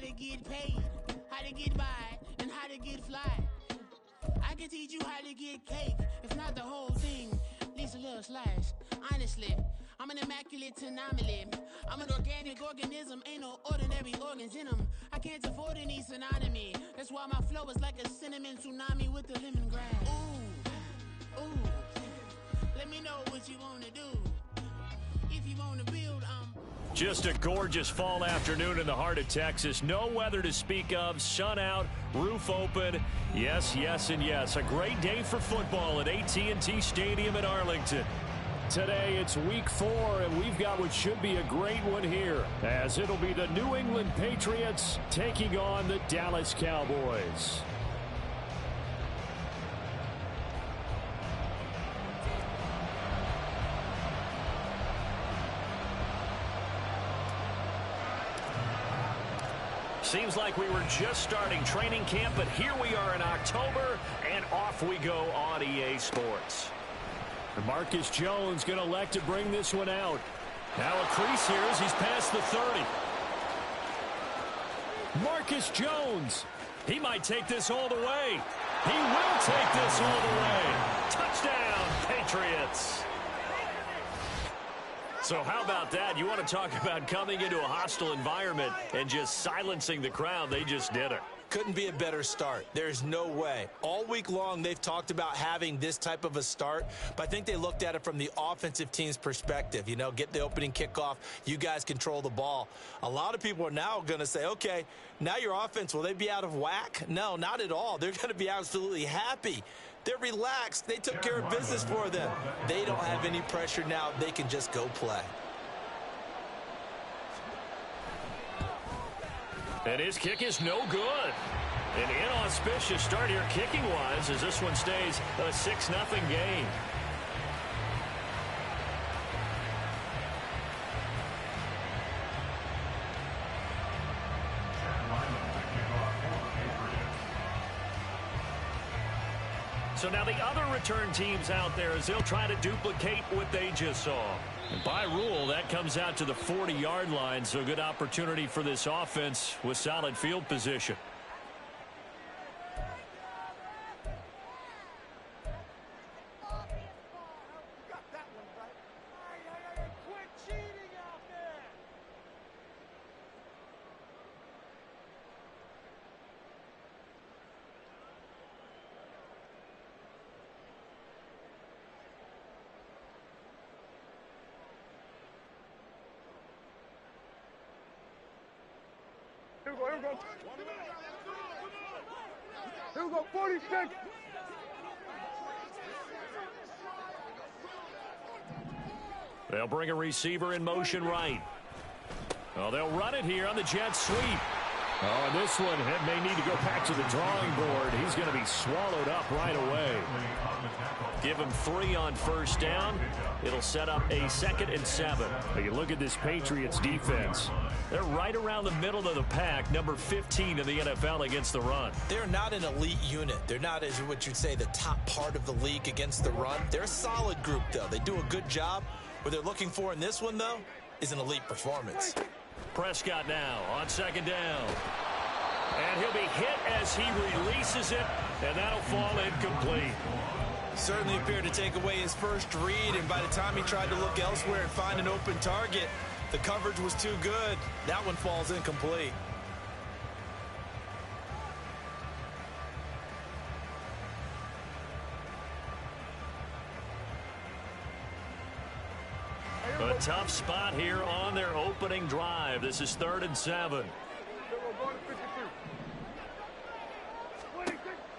how to get paid, how to get by, and how to get fly. I can teach you how to get cake, if not the whole thing, at least a little slice. Honestly, I'm an immaculate anomaly. I'm an organic organism, ain't no ordinary organs in them. I can't afford any synonymy. That's why my flow is like a cinnamon tsunami with the lemongrass. Ooh, ooh, let me know what you wanna do. If you wanna build, Just a gorgeous fall afternoon in the heart of Texas. No weather to speak of. Sun out, roof open. Yes, yes, and yes. A great day for football at AT&T Stadium in Arlington. Today it's week 4, and we've got what should be a great one here, as it'll be the New England Patriots taking on the Dallas Cowboys. Seems like we were just starting training camp, but here we are in October, and off we go on EA Sports. And Marcus Jones going to elect to bring this one out. Now a crease here as he's past the 30. Marcus Jones, he might take this all the way. He will take this all the way. Touchdown, Patriots. So how about that? You want to talk about coming into a hostile environment and just silencing the crowd? They just did it. Couldn't be a better start. There's no way. All week long, they've talked about having this type of a start, but I think they looked at it from the offensive team's perspective. You know, get the opening kickoff. You guys control the ball. A lot of people are now going to say, okay, now your offense, will they be out of whack? No, not at all. They're going to be absolutely happy. They're relaxed. They took care of business for them. They don't have any pressure now. They can just go play. And his kick is no good. An inauspicious start here kicking-wise as this one stays a 6-0 game. So now the other return teams out there as they'll try to duplicate what they just saw. And by rule, that comes out to the 40-yard line, so good opportunity for this offense with solid field position. Here we go, 46. They'll bring a receiver in motion right. Oh, they'll run it here on the jet sweep. Oh, and this one may need to go back to the drawing board. He's going to be swallowed up right away. Give him 3 on first down. It'll set up a 2nd and 7. Now you look at this Patriots defense. They're right around the middle of the pack, number 15 in the NFL against the run. They're not an elite unit. They're not, as what you'd say, the top part of the league against the run. They're a solid group, though. They do a good job. What they're looking for in this one, though, is an elite performance. Prescott now on 2nd down. And he'll be hit as he releases it, and that'll fall incomplete. Certainly appeared to take away his first read, and by the time he tried to look elsewhere and find an open target, the coverage was too good. That one falls incomplete. A tough spot here on their opening drive. This is 3rd and 7.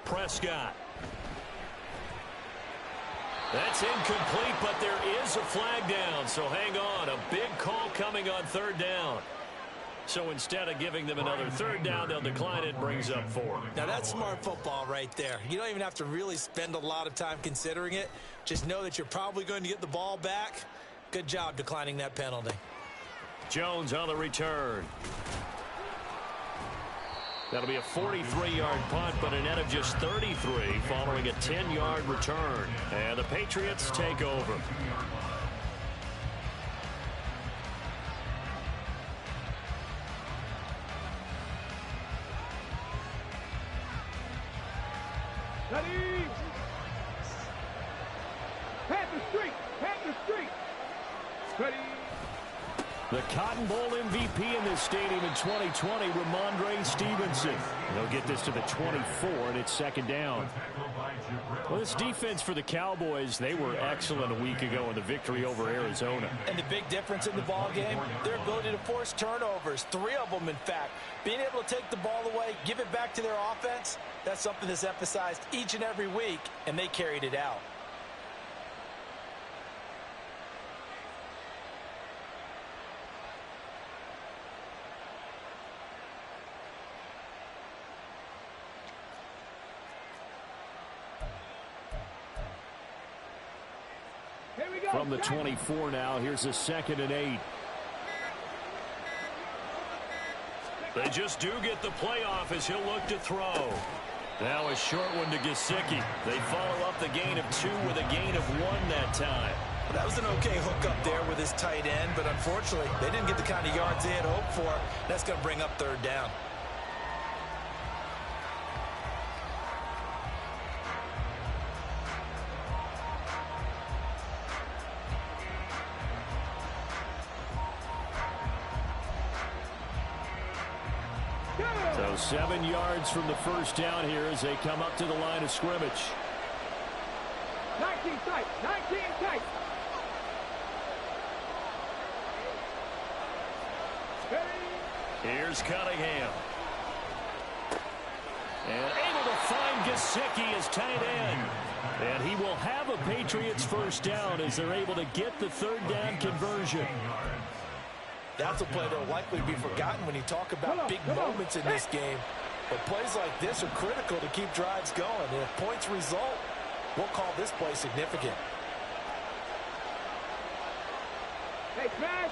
Prescott. That's incomplete, but there is a flag down, so hang on. A big call coming on 3rd down. So instead of giving them another 3rd down, they'll decline it, brings up 4. Now that's smart football right there. You don't even have to really spend a lot of time considering it. Just know that you're probably going to get the ball back. Good job declining that penalty. Jones on the return. That'll be a 43-yard punt, but a net of just 33 following a 10-yard return. And the Patriots take over. Ready. Panther Street. Panther Street. Ready. The Cotton Bowl MVP in this stadium in 2020, Ramondre Stevenson. They'll get this to the 24, and it's second down. Well, this defense for the Cowboys, they were excellent a week ago in the victory over Arizona. And the big difference in the ball game, their ability to force turnovers, 3 of them, in fact. Being able to take the ball away, give it back to their offense, that's something that's emphasized each and every week, and they carried it out. From the 24 now, here's a 2nd and 8. They just do get the playoff as he'll look to throw. Now a short one to Gesicki. They follow up the gain of 2 with a gain of 1 that time. Well, that was an okay hookup there with his tight end, but unfortunately, they didn't get the kind of yards they had hoped for. That's going to bring up 3rd down. So 7 yards from the first down here as they come up to the line of scrimmage. 19 tight. 19 tight. Here's Cunningham. And able to find Gesicki as tight end. And he will have a Patriots first down as they're able to get the 3rd down conversion. That's a play that will likely be forgotten when you talk about big moments in this game. But plays like this are critical to keep drives going. And if points result, we'll call this play significant. Hey, Smash!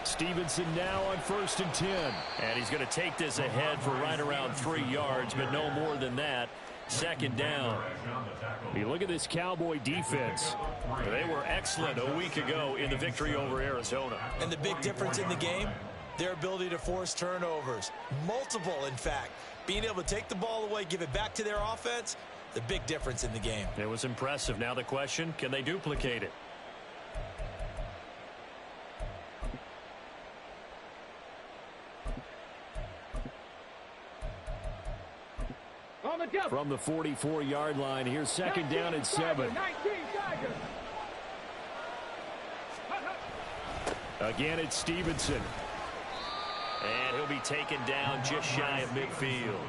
Stevenson now on 1st and 10. And he's going to take this ahead for right around 3 yards, but no more than that. 2nd down. You look at this Cowboy defense. They were excellent a week ago in the victory over Arizona. And the big difference in the game, their ability to force turnovers. Multiple, in fact. Being able to take the ball away, give it back to their offense, the big difference in the game. It was impressive. Now the question, can they duplicate it? From the 44-yard line, here's 2nd down and 7. Again, it's Stevenson. And he'll be taken down just shy of midfield.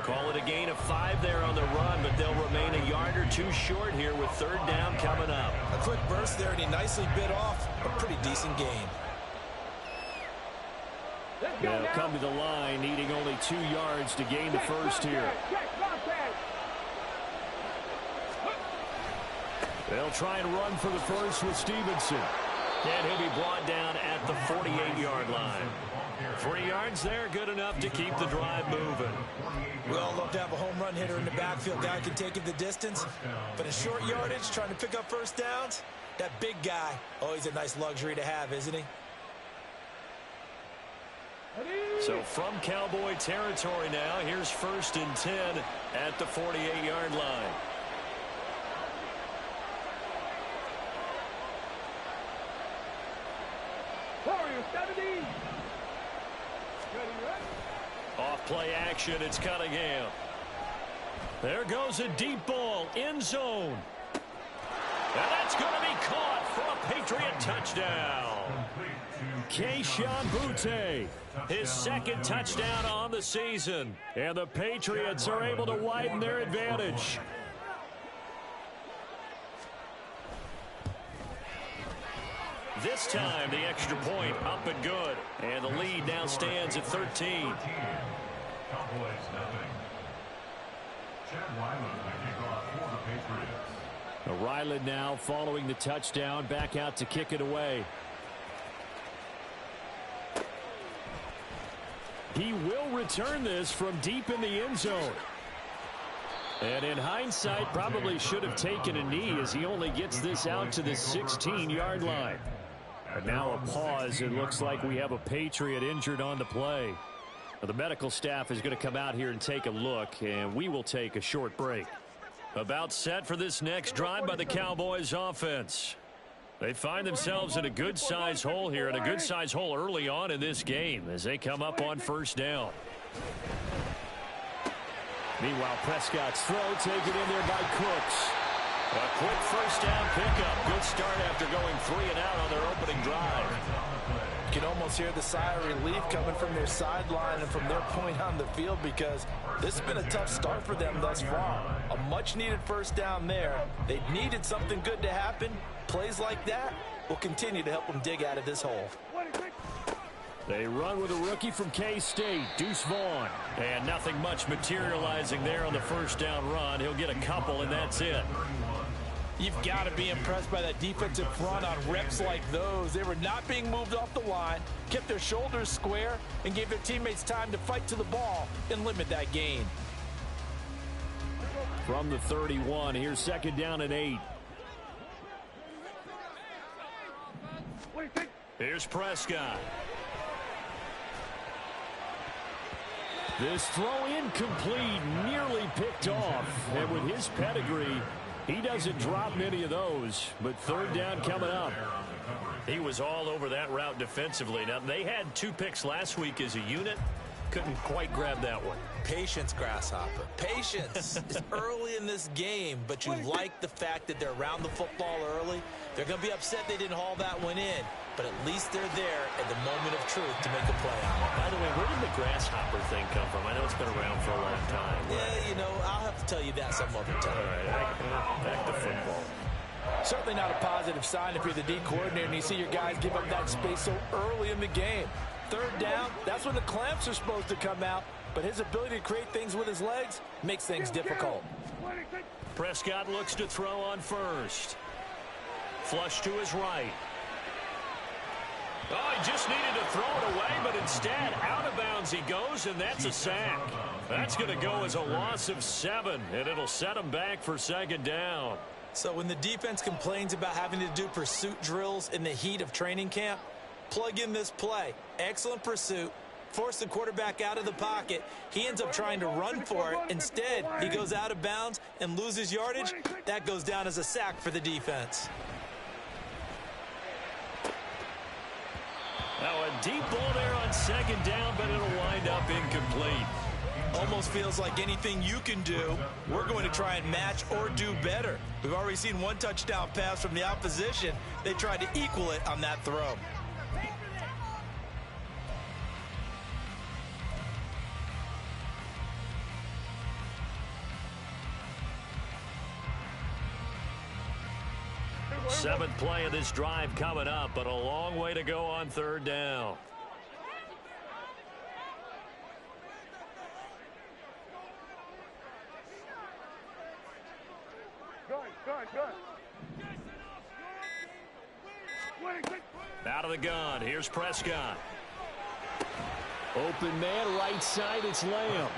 Call it a gain of 5 there on the run, but they'll remain a yard or 2 short here with 3rd down coming up. A quick burst there, and he nicely bit off a pretty decent gain. They'll come to the line, needing only 2 yards to gain the first here. They'll try and run for the first with Stevenson. And he'll be brought down at the 48-yard line. 3 yards there, good enough to keep the drive moving. We all love to have a home run hitter in the backfield. Guy can take it the distance. But in short yardage, trying to pick up first downs, that big guy, always a nice luxury to have, isn't he? So from Cowboy territory now, here's 1st and 10 at the 48-yard line. Off play action, it's Cunningham. There goes a deep ball, end zone. And that's going to be caught for a Patriot touchdown. Kayshon Boutte, his 2nd touchdown on the season. And the Patriots are able to widen their advantage. This time, the extra point up and good. And the lead now stands at 13. Ryland now following the touchdown, back out to kick it away. He will return this from deep in the end zone. And in hindsight, probably should have taken a knee as he only gets this out to the 16-yard line. And now a pause. It looks like we have a Patriot injured on the play. The medical staff is going to come out here and take a look, and we will take a short break. About set for this next drive by the Cowboys offense. They find themselves in a good-sized hole here, and a good-sized hole early on in this game as they come up on first down. Meanwhile, Prescott's throw taken in there by Cooks. A quick first down pickup. Good start after going 3 and out on their opening drive. You can almost hear the sigh of relief coming from their sideline and from their point on the field, because this has been a tough start for them thus far. A much-needed first down there. They needed something good to happen. Plays like that will continue to help them dig out of this hole. They run with a rookie from K-State, Deuce Vaughn. And nothing much materializing there on the first down run. He'll get a couple, and that's it. You've got to be impressed by that defensive front on reps like those. They were not being moved off the line, kept their shoulders square, and gave their teammates time to fight to the ball and limit that gain. From the 31, here's second down and 8. Here's Prescott. This throw incomplete, nearly picked off. And with his pedigree, he doesn't drop many of those. But third down coming up. He was all over that route defensively. Now, they had 2 picks last week as a unit. Couldn't quite grab that one. Patience, Grasshopper. Patience. It's early in this game, but you like the fact that they're around the football early. They're going to be upset they didn't haul that one in, but at least they're there at the moment of truth to make a play on it. By the way, where did the grasshopper thing come from? I know it's been around for a long time. Yeah, you know, I'll have to tell you that some other time. All right, back to football. Certainly not a positive sign if you're the D coordinator and you see your guys give up that space so early in the game. Third down, that's when the clamps are supposed to come out, but his ability to create things with his legs makes things difficult. Prescott looks to throw on first. Flush to his right. Oh, he just needed to throw it away, but instead, out of bounds he goes, and that's a sack. That's going to go as a loss of 7, and it'll set him back for second down. So when the defense complains about having to do pursuit drills in the heat of training camp, plug in this play. Excellent pursuit. Force the quarterback out of the pocket. He ends up trying to run for it. Instead, he goes out of bounds and loses yardage. That goes down as a sack for the defense. Now a deep ball there on second down, but it'll wind up incomplete. Almost feels like anything you can do, we're going to try and match or do better. We've already seen 1 touchdown pass from the opposition. They tried to equal it on that throw. Seventh play of this drive coming up, but a long way to go on third down. Out of the gun, here's Prescott. Open man, right side, it's Lamb.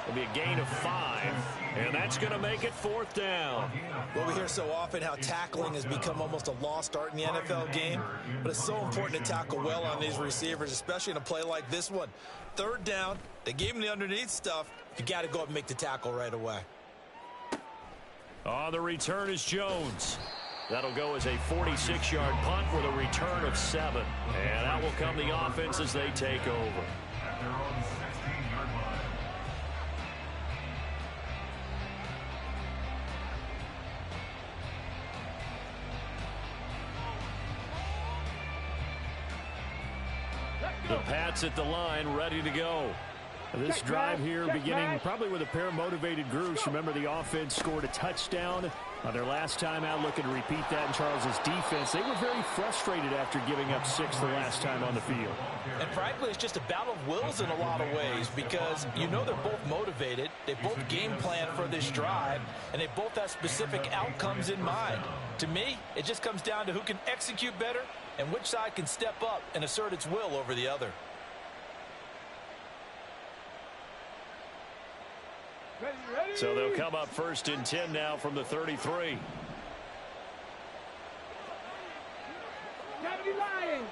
It'll be a gain of 5, and that's going to make it fourth down. Well, we hear so often how tackling has become almost a lost art in the NFL game, but it's so important to tackle well on these receivers, especially in a play like this one. Third down, they gave him the underneath stuff. You got to go up and make the tackle right away. On the return is Jones. That'll go as a 46-yard punt with a return of 7. And out will come the offense as they take over. The Pats at the line, ready to go. This drive here beginning probably with a pair of motivated groups. Remember, the offense scored a touchdown on their last time out, looking to repeat that in Charles's defense. They were very frustrated after giving up 6 the last time on the field. And frankly, it's just a battle of wills in a lot of ways, because you know they're both motivated. They both game plan for this drive, and they both have specific outcomes in mind. To me, it just comes down to who can execute better and which side can step up and assert its will over the other. So they'll come up first and 10 now from the 33. Lions.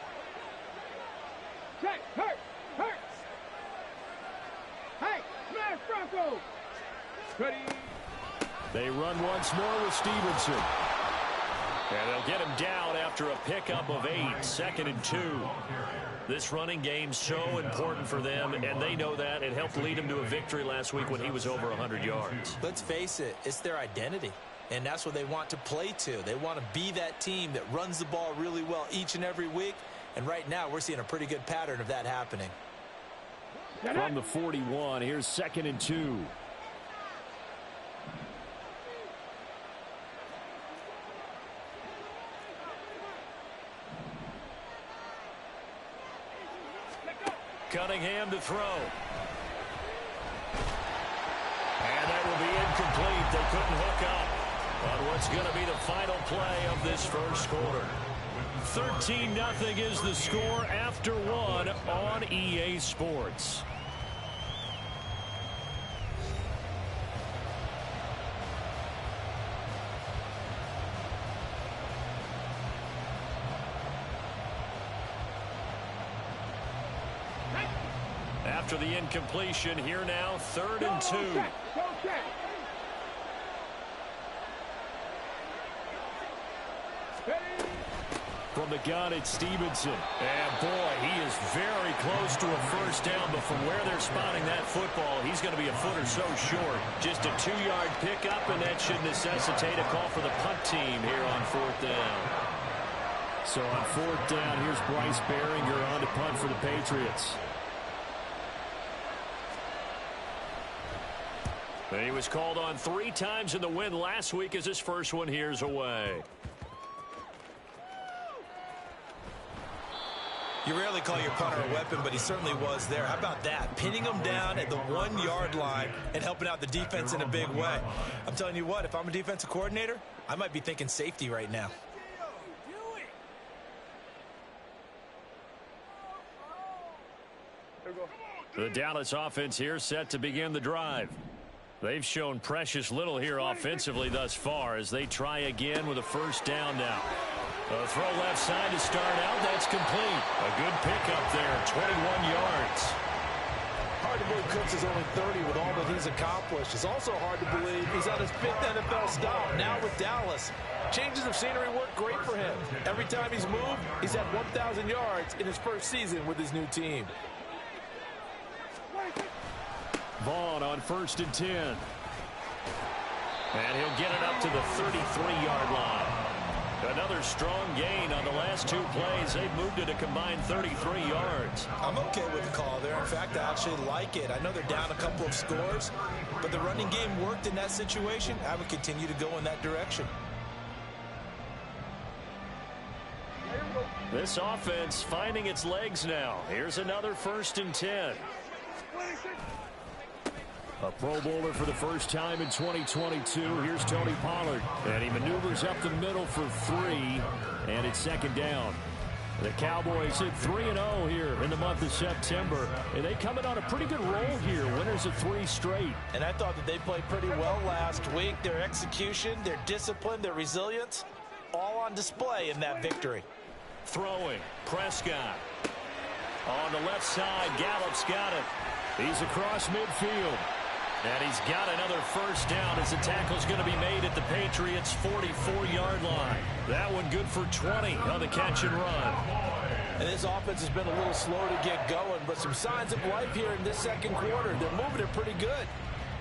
Check. Hurt. Go. Ready. They run once more with Stevenson. And they'll get him down after a pickup of 8, 2nd and 2. This running game so important for them, and they know that. It helped lead him to a victory last week when he was over 100 yards. Let's face it, it's their identity, and that's what they want to play to. They want to be that team that runs the ball really well each and every week, and right now we're seeing a pretty good pattern of that happening. From the 41, here's 2nd and 2. Cunningham to throw. And that will be incomplete. They couldn't hook up on what's going to be the final play of this first quarter. 13-0 is the score after 1 on EA Sports. After the incompletion, here now, 3rd and 2. From the gun, it's Stevenson. And boy, he is very close to a first down, but from where they're spotting that football, he's going to be a foot or so short. Just a 2-yard pickup, and that should necessitate a call for the punt team here on 4th down. So on 4th down, here's Bryce Behringer on to punt for the Patriots. And he was called on 3 times in the win last week as his first one here's away. You rarely call your punter a weapon, but he certainly was there. How about that? Pinning him down at the 1-yard line and helping out the defense in a big way. I'm telling you what, if I'm a defensive coordinator, I might be thinking safety right now. The Dallas offense here set to begin the drive. They've shown precious little here offensively thus far as they try again with a first down now. A throw left side to start out. That's complete. A good pickup there, 21 yards. Hard to believe Cooks is only 30 with all that he's accomplished. It's also hard to believe he's on his 5th NFL stop, now with Dallas. Changes of scenery work great for him. Every time he's moved, he's had 1,000 yards in his first season with his new team. Vaughn on 1st and 10. And he'll get it up to the 33-yard line. Another strong gain on the last 2 plays. They've moved it a combined 33 yards. I'm okay with the call there. In fact, I actually like it. I know they're down a couple of scores, but the running game worked in that situation. I would continue to go in that direction. This offense finding its legs now. Here's another 1st and 10. A Pro Bowler for the first time in 2022. Here's Tony Pollard. And he maneuvers up the middle for 3. And it's 2nd down. The Cowboys hit 3-0 here in the month of September. And they come in on a pretty good roll here. Winners of 3 straight. And I thought that they played pretty well last week. Their execution, their discipline, their resilience, all on display in that victory. Throwing. Prescott. On the left side, Gallup's got it. He's across midfield. And he's got another first down as the tackle's going to be made at the Patriots' 44-yard line. That one good for 20 on the catch and run. And this offense has been a little slow to get going, but some signs of life here in this 2nd quarter. They're moving it pretty good,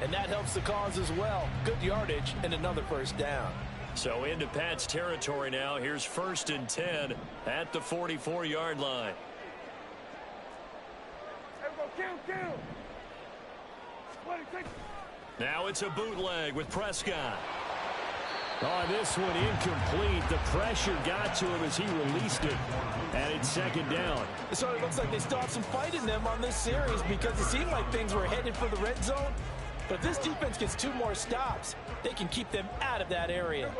and that helps the cause as well. Good yardage and another first down. So into Pat's territory now. Here's 1st and 10 at the 44-yard line. Count. Now it's a bootleg with Prescott. On this one, incomplete. The pressure got to him as he released it. And it's 2nd down. So it looks like they still have some fight in them on this series because it seemed like things were headed for the red zone. But if this defense gets 2 more stops, they can keep them out of that area.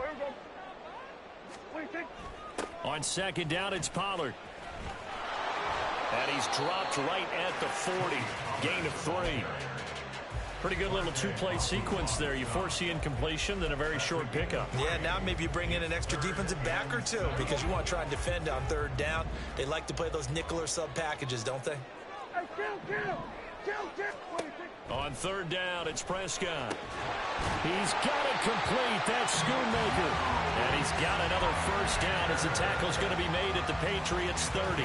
On 2nd down, it's Pollard. And he's dropped right at the 40. Gain of 3. Pretty good little 2-play sequence there. You force the incompletion, then a very short pickup. Yeah, now maybe you bring in an extra defensive back or 2 because you want to try and defend on 3rd down. They like to play those nickel or sub packages, don't they? On third down, it's Prescott. He's got it complete. That's Schoonmaker. And he's got another first down as the tackle's going to be made at the Patriots 30.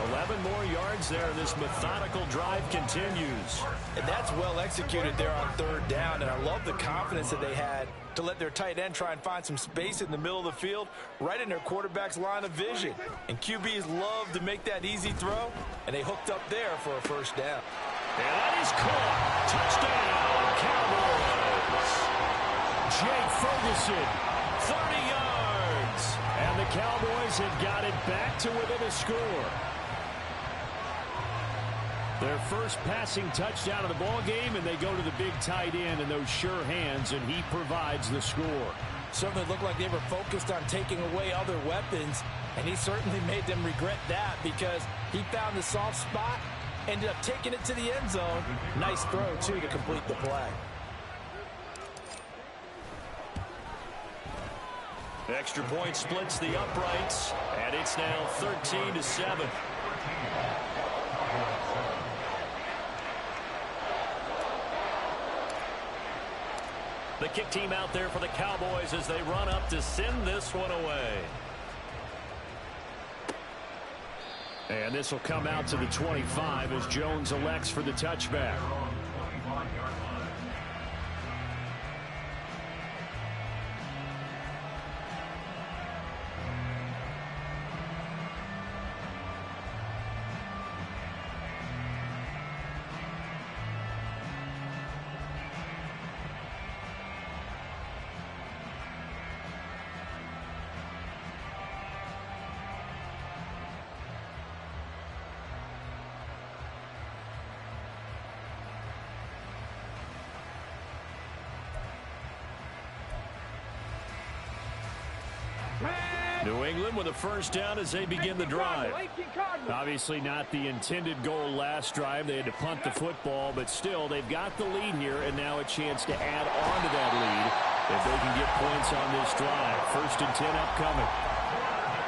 11 more yards there. This methodical drive continues. And that's well executed there on third down. And I love the confidence that they had to let their tight end try and find some space in the middle of the field, right in their quarterback's line of vision. And QBs love to make that easy throw, and they hooked up there for a first down. And that is caught. Touchdown, Cowboys. Jake Ferguson, 30 yards. And the Cowboys have got it back to within a score. Their first passing touchdown of the ball game, and they go to the big tight end in those sure hands, and he provides the score. Certainly looked like they were focused on taking away other weapons, and he certainly made them regret that because he found the soft spot, ended up taking it to the end zone. Nice throw, too, to complete the play. Extra point splits the uprights, and it's now 13-7. The kick team out there for the Cowboys as they run up to send this one away. And this will come out to the 25 as Jones elects for the touchback. New England with a first down as they begin the drive. Obviously not the intended goal last drive. They had to punt the football, but still they've got the lead here, and now a chance to add on to that lead if they can get points on this drive. 1st and 10 upcoming.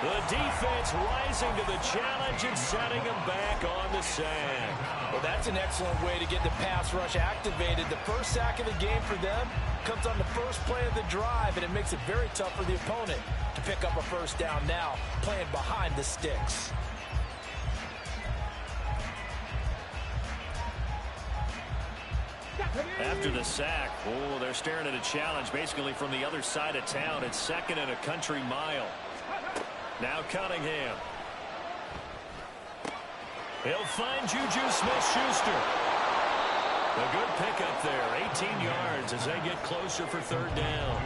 The defense rising to the challenge and setting them back on the sand. Well, that's an excellent way to get the pass rush activated. The first sack of the game for them comes on the first play of the drive, and it makes it very tough for the opponent to pick up a first down now, playing behind the sticks. After the sack, they're staring at a challenge basically from the other side of town. It's 2nd and a country mile. Now Cunningham. He'll find Juju Smith-Schuster. A good pickup there, 18 yards as they get closer for 3rd down.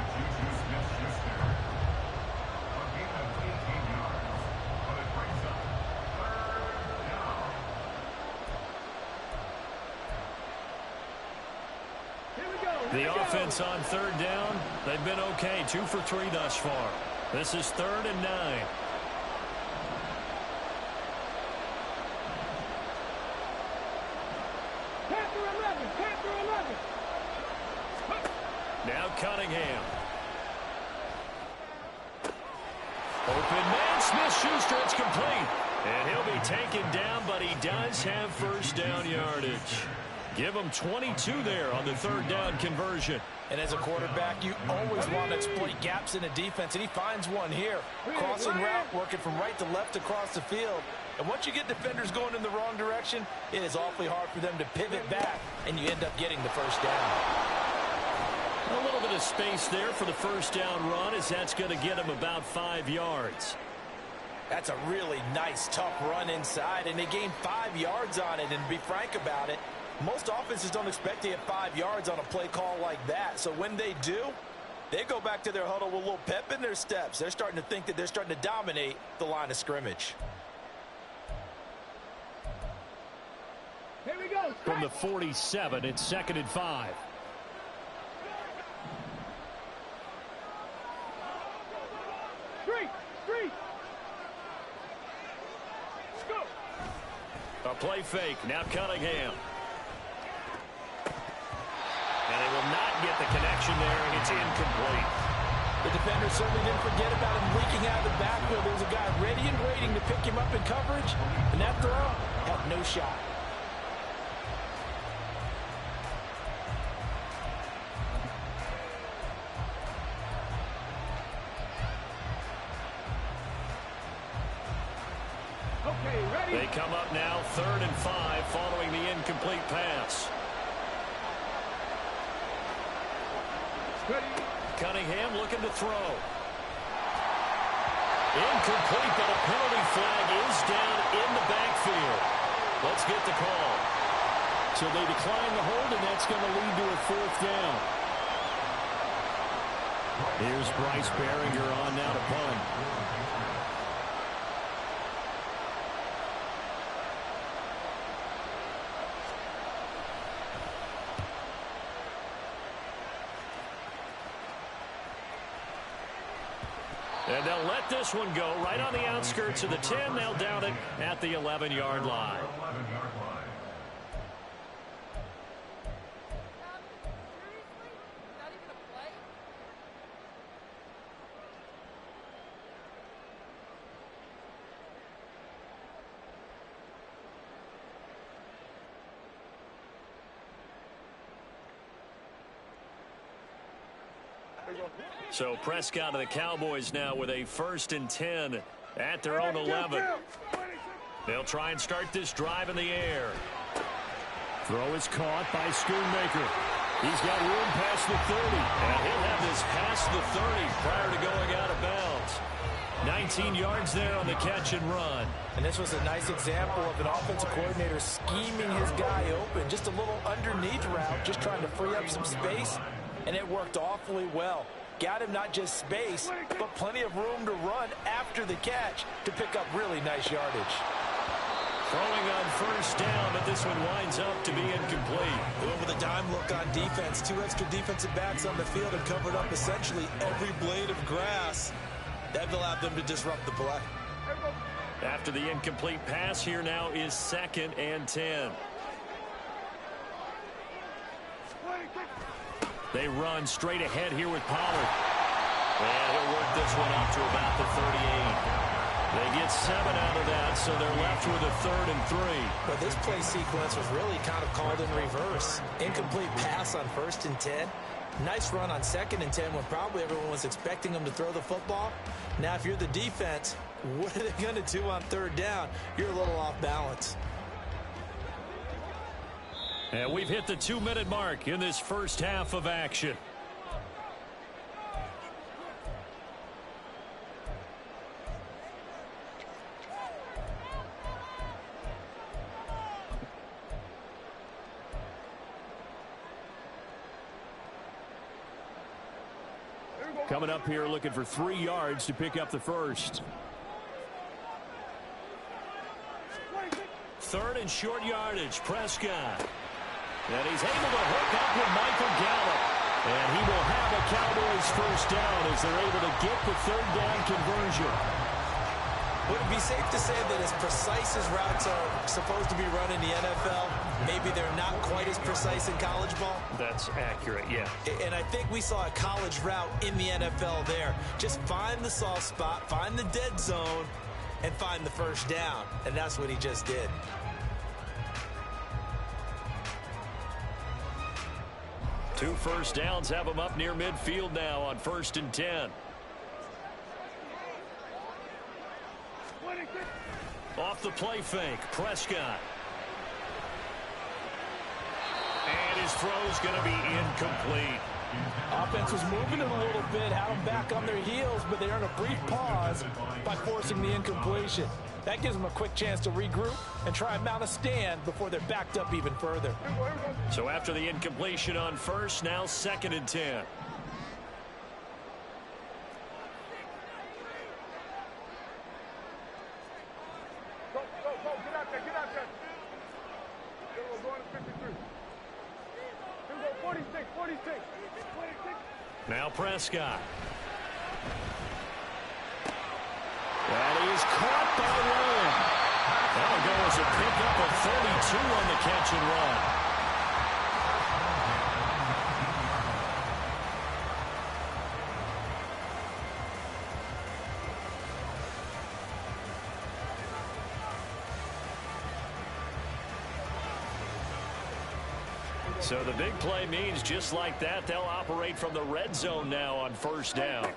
The offense on 3rd down, they've been okay, 2 for 3 thus far. This is 3rd and 9. Now Cunningham. Open man, Smith-Schuster, it's complete. And he'll be taken down, but he does have first down yardage. Give him 22 there on the 3rd down conversion. And as a quarterback, you always want to exploit gaps in a defense, and he finds one here. Crossing route, working from right to left across the field. And once you get defenders going in the wrong direction, it is awfully hard for them to pivot back, and you end up getting the first down. A little bit of space there for the first down run, as that's going to get him about 5 yards. That's a really nice, tough run inside, and they gained 5 yards on it. And to be frank about it, most offenses don't expect to get 5 yards on a play call like that. So when they do, they go back to their huddle with a little pep in their steps. They're starting to think that they're starting to dominate the line of scrimmage. Here we go. From the 47, it's 2nd and 5. Street. Let's go. A play fake. Now Cunningham. And they will not get the connection there, and it's incomplete. The defender certainly didn't forget about him leaking out of the backfield. There was a guy ready and waiting to pick him up in coverage, and that throw had no shot. Okay, ready? They come up now 3rd and 5 following the incomplete pass. Ready? Cunningham looking to throw. Incomplete, but a penalty flag is down in the backfield. Let's get the call. So they decline the hold, and that's going to lead to a 4th down. Here's Bryce Behringer on now to punt. And they'll let this one go right on the outskirts of the 10. They'll down it at the 11-yard line. So Prescott of the Cowboys now with a 1st and 10 at their own 11. They'll try and start this drive in the air. Throw is caught by Schoonmaker. He's got room past the 30. And he'll have this past the 30 prior to going out of bounds. 19 yards there on the catch and run. And this was a nice example of an offensive coordinator scheming his guy open. Just a little underneath route, just trying to free up some space. And it worked awfully well. Got him not just space, but plenty of room to run after the catch to pick up really nice yardage. Throwing on 1st down, but this one winds up to be incomplete. Going with a dime look on defense. 2 extra defensive backs on the field and covered up essentially every blade of grass. That allowed them to disrupt the play. After the incomplete pass, here now is 2nd and 10. They run straight ahead here with Pollard. And he'll work this one up to about the 38. They get 7 out of that, so they're left with a 3rd and 3. But this play sequence was really kind of called in reverse. Incomplete pass on 1st and 10. Nice run on 2nd and 10 when probably everyone was expecting them to throw the football. Now, if you're the defense, what are they going to do on 3rd down? You're a little off balance. And we've hit the 2-minute mark in this first half of action. Coming up here looking for 3 yards to pick up the first. 3rd and short yardage, Prescott. And he's able to hook up with Michael Gallup. And he will have a Cowboys 1st down as they're able to get the 3rd down conversion. Would it be safe to say that as precise as routes are supposed to be run in the NFL, maybe they're not quite as precise in college ball? That's accurate, yeah. And I think we saw a college route in the NFL there. Just find the soft spot, find the dead zone, and find the 1st down. And that's what he just did. 2 first downs have them up near midfield now on 1st and 10. Off the play fake, Prescott. And his throw's going to be incomplete. Offense was moving it a little bit, had them back on their heels, but they earned a brief pause by forcing the incompletion. That gives them a quick chance to regroup and try and mount a stand before they're backed up even further. So after the incompletion on 1st, now 2nd and 10. Go, get out there. Here we go, going to 53. Here we go, 46. Now Prescott. That is caught by Rowan. That'll go as a pickup of 32 on the catch and run. So the big play means just like that, they'll operate from the red zone now on 1st down.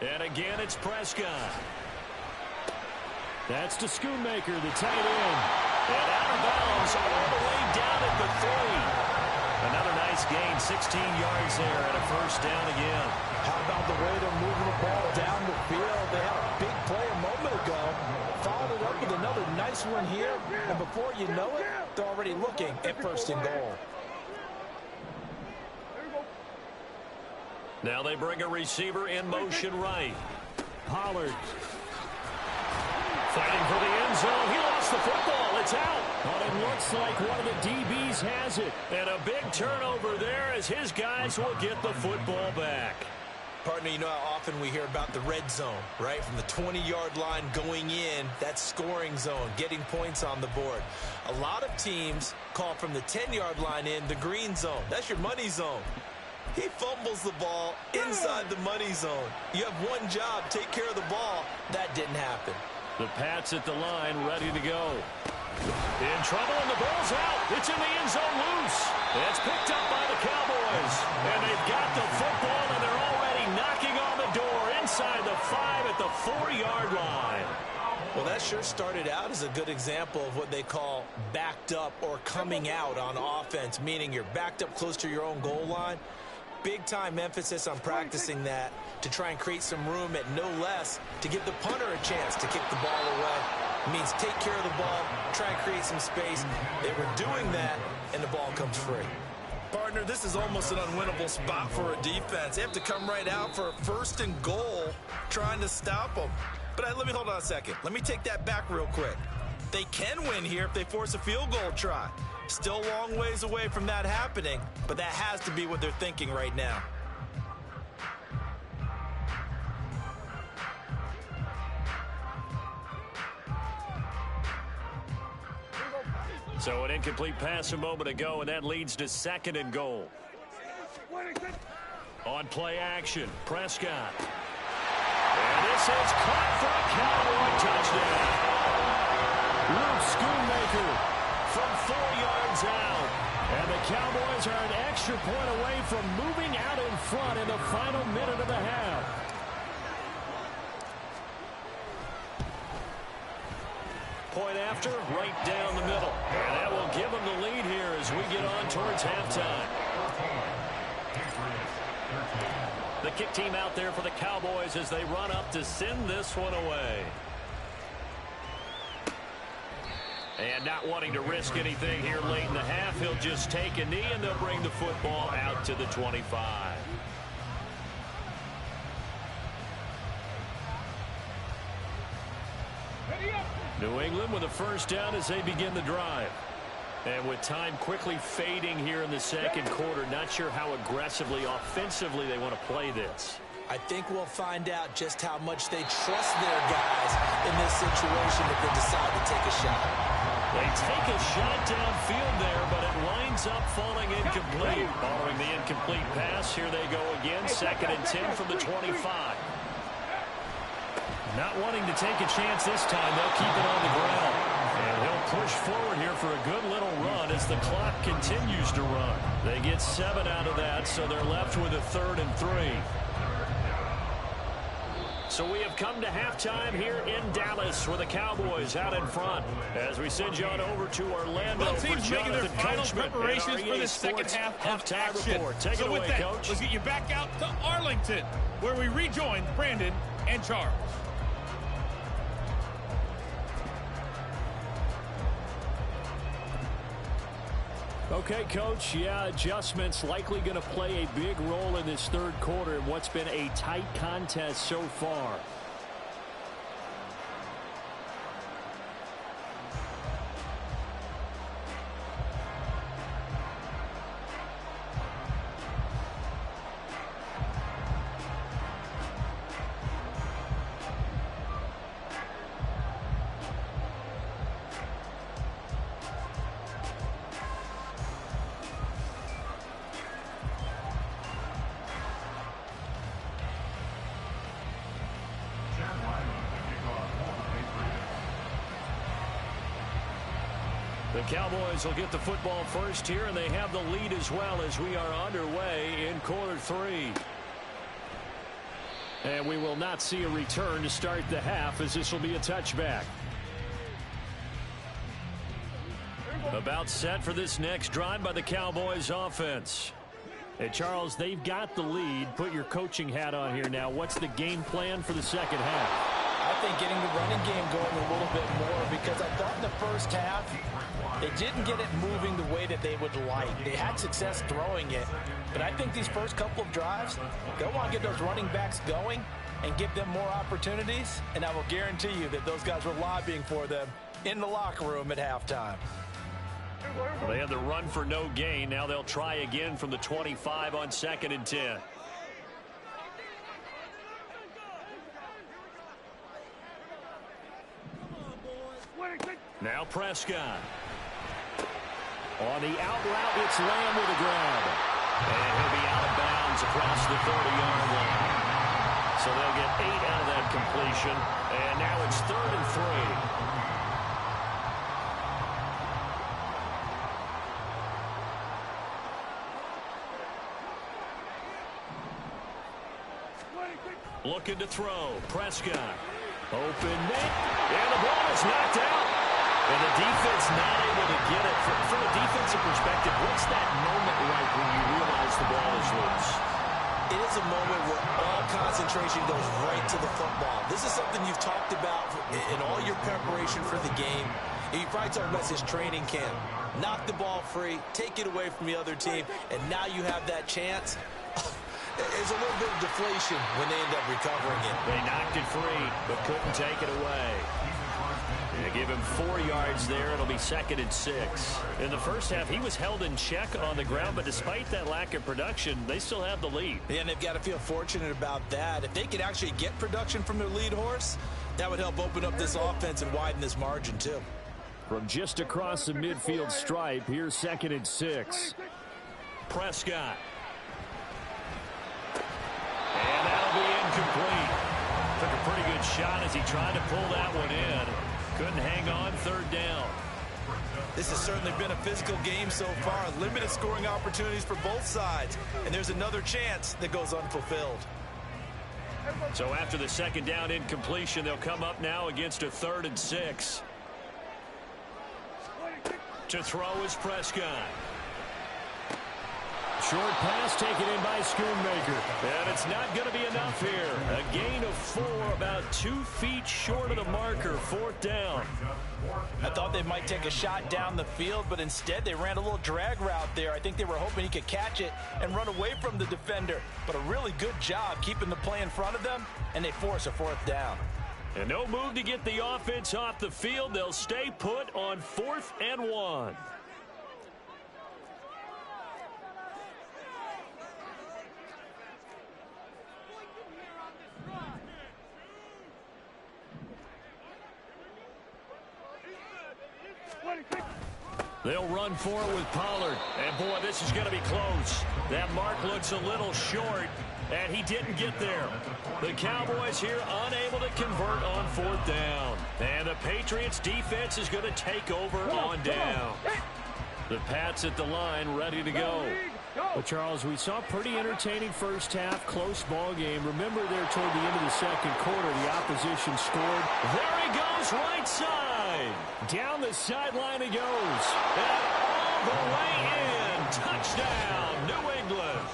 And again, it's Prescott. That's to Schoonmaker, the tight end. And out of bounds all the way down at the 3. Another nice gain, 16 yards there and a first down again. How about the way they're moving the ball down the field? They had a big play a moment ago. Followed it up with another nice one here. And before you know it, they're already looking at first and goal. Now they bring a receiver in motion right. Pollard. Fighting for the end zone. He lost the football. It's out. But it looks like one of the DBs has it. And a big turnover there as his guys will get the football back. Partner, you know how often we hear about the red zone, right? From the 20-yard line going in, that scoring zone, getting points on the board. A lot of teams call from the 10-yard line in the green zone. That's your money zone. He fumbles the ball inside the money zone. You have one job, take care of the ball. That didn't happen. The Pats at the line, ready to go. In trouble, and the ball's out. It's in the end zone loose. It's picked up by the Cowboys. And they've got the football, and they're already knocking on the door inside the 5 at the 4-yard line. Well, that sure started out as a good example of what they call backed up or coming out on offense, meaning you're backed up close to your own goal line. Big-time emphasis on practicing that to try and create some room at no less to give the punter a chance to kick the ball away. It means take care of the ball, try and create some space. They were doing that, and the ball comes free. Partner, this is almost an unwinnable spot for a defense. They have to come right out for a first and goal trying to stop them. But let me hold on a second. Let me take that back real quick. They can win here if they force a field goal try. Still a long ways away from that happening, but that has to be what they're thinking right now. So an incomplete pass a moment ago, and that leads to second and goal. On play action, Prescott. And this is caught for a Cowboy touchdown. Luke Schoonmaker from 4 yards out. And the Cowboys are an extra point away from moving out in front in the final minute of the half. Point after, right down the middle. And that will give them the lead here as we get on towards halftime. The kick team out there for the Cowboys as they run up to send this one away. And not wanting to risk anything here late in the half, he'll just take a knee and they'll bring the football out to the 25. New England with a first down as they begin the drive. And with time quickly fading here in the second quarter, not sure how aggressively, offensively they want to play this. I think we'll find out just how much they trust their guys in this situation if they decide to take a shot. They take a shot downfield there, but it winds up falling incomplete. Following the incomplete pass, here they go again, 2nd and 10 from the 25. Not wanting to take a chance this time, they'll keep it on the ground. And he'll push forward here for a good little run as the clock continues to run. They get 7 out of that, so they're left with a 3rd and 3. So we have come to halftime here in Dallas with the Cowboys out in front. As we send you on over to Orlando Both teams for making their final Coachman preparations for the second half of action. Report. Take it with away, that, Coach. let's get you back out to Arlington, where we rejoin Brandon and Charles. Okay, Coach, yeah, adjustments likely going to play a big role in this third quarter in what's been a tight contest so far. The Cowboys will get the football first here, and they have the lead as well as we are underway in quarter 3. And we will not see a return to start the half as this will be a touchback. About set for this next drive by the Cowboys offense. Hey, Charles, they've got the lead. Put your coaching hat on here now. What's the game plan for the second half? I think getting the running game going a little bit more, because I thought in the first half they didn't get it moving the way that they would like. They had success throwing it, but I think these first couple of drives, they'll want to get those running backs going and give them more opportunities, and I will guarantee you that those guys were lobbying for them in the locker room at halftime. They had the run for no gain. Now they'll try again from the 25 on 2nd and 10. Now Prescott. On the out route, it's Lamb with a grab. And he'll be out of bounds across the 30-yard line. So they'll get 8 out of that completion. And now it's 3rd and 3. Looking to throw. Prescott. Open net. And the ball is knocked out. And the defense not able to get it. From a defensive perspective, what's that moment like when you realize the ball is loose? It is a moment where all concentration goes right to the football. This is something you've talked about in all your preparation for the game. You probably talked about this training camp. Knock the ball free, take it away from the other team, and now you have that chance. There's a little bit of deflation when they end up recovering it. They knocked it free, but couldn't take it away. They give him 4 yards there. It'll be 2nd and 6. In the first half, he was held in check on the ground, but despite that lack of production, they still have the lead. Yeah, and they've got to feel fortunate about that. If they could actually get production from their lead horse, that would help open up this offense and widen this margin, too. From just across the midfield stripe, here's 2nd and 6. Prescott. And that'll be incomplete. Took a pretty good shot as he tried to pull that one in. Couldn't hang on, 3rd down. This has certainly been a physical game so far. Limited scoring opportunities for both sides. And there's another chance that goes unfulfilled. So after the 2nd down incompletion, they'll come up now against a 3rd and 6. To throw is Prescott. Short pass taken in by Schoonmaker. And it's not going to be enough here. A gain of 4, about 2 feet short of the marker, 4th down. I thought they might take a shot down the field, but instead they ran a little drag route there. I think they were hoping he could catch it and run away from the defender. But a really good job keeping the play in front of them, and they force a 4th down. And no move to get the offense off the field. They'll stay put on 4th and 1. They'll run for it with Pollard. And, boy, this is going to be close. That mark looks a little short, and he didn't get there. The Cowboys here unable to convert on 4th down. And the Patriots defense is going to take over on down. The Pats at the line ready to go. Well, Charles, we saw a pretty entertaining first half, close ball game. Remember there toward the end of the 2nd quarter, the opposition scored. There he goes, right side. Down the sideline he goes. And all the way in. Touchdown, New England.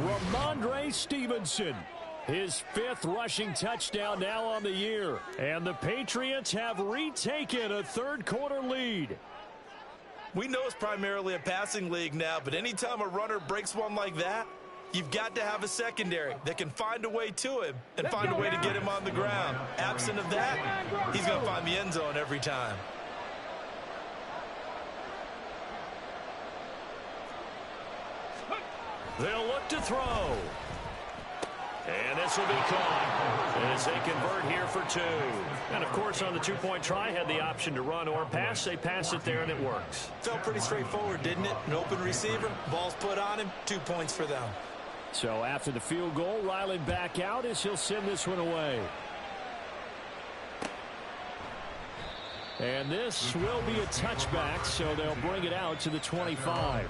Ramondre Stevenson. His 5th rushing touchdown now on the year. And the Patriots have retaken a 3rd quarter lead. We know it's primarily a passing league now, but anytime a runner breaks one like that, you've got to have a secondary that can find a way to him and find a way to get him on the ground. Absent of that, he's going to find the end zone every time. They'll look to throw. And this will be caught as they convert here for 2. And, of course, on the 2-point try, had the option to run or pass. They pass it there, and it works. Felt pretty straightforward, didn't it? An open receiver, ball's put on him, 2 points for them. So after the field goal, Ryland back out as he'll send this one away. And this will be a touchback, so they'll bring it out to the 25.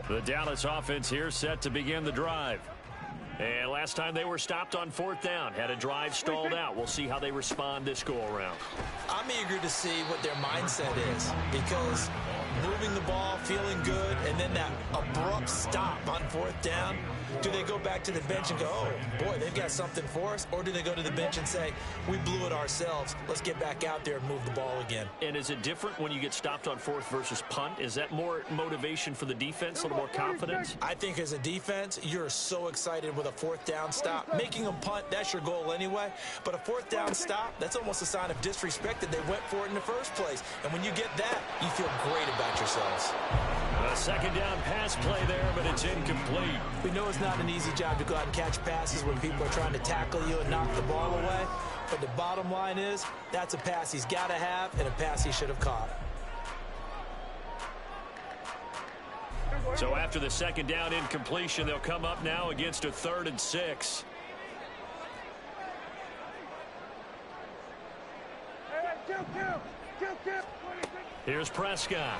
The Dallas offense here set to begin the drive. And last time they were stopped on 4th down, had a drive stalled out. We'll see how they respond this go-around. I'm eager to see what their mindset is, because moving the ball, feeling good, and then that abrupt stop on 4th down, do they go back to the bench and go, oh, boy, they've got something for us? Or do they go to the bench and say, we blew it ourselves, let's get back out there and move the ball again? And is it different when you get stopped on 4th versus punt? Is that more motivation for the defense, a little more confidence? I think as a defense, you're so excited with a 4th down stop. Making them punt, that's your goal anyway. But a 4th down stop, that's almost a sign of disrespect that they went for it in the first place. And when you get that, you feel great about yourselves. A 2nd down pass play there, but it's incomplete. We know it's not an easy job to go out and catch passes when people are trying to tackle you and knock the ball away. But the bottom line is, that's a pass he's got to have and a pass he should have caught. So after the 2nd down incompletion, they'll come up now against a 3rd and 6. Here's Prescott.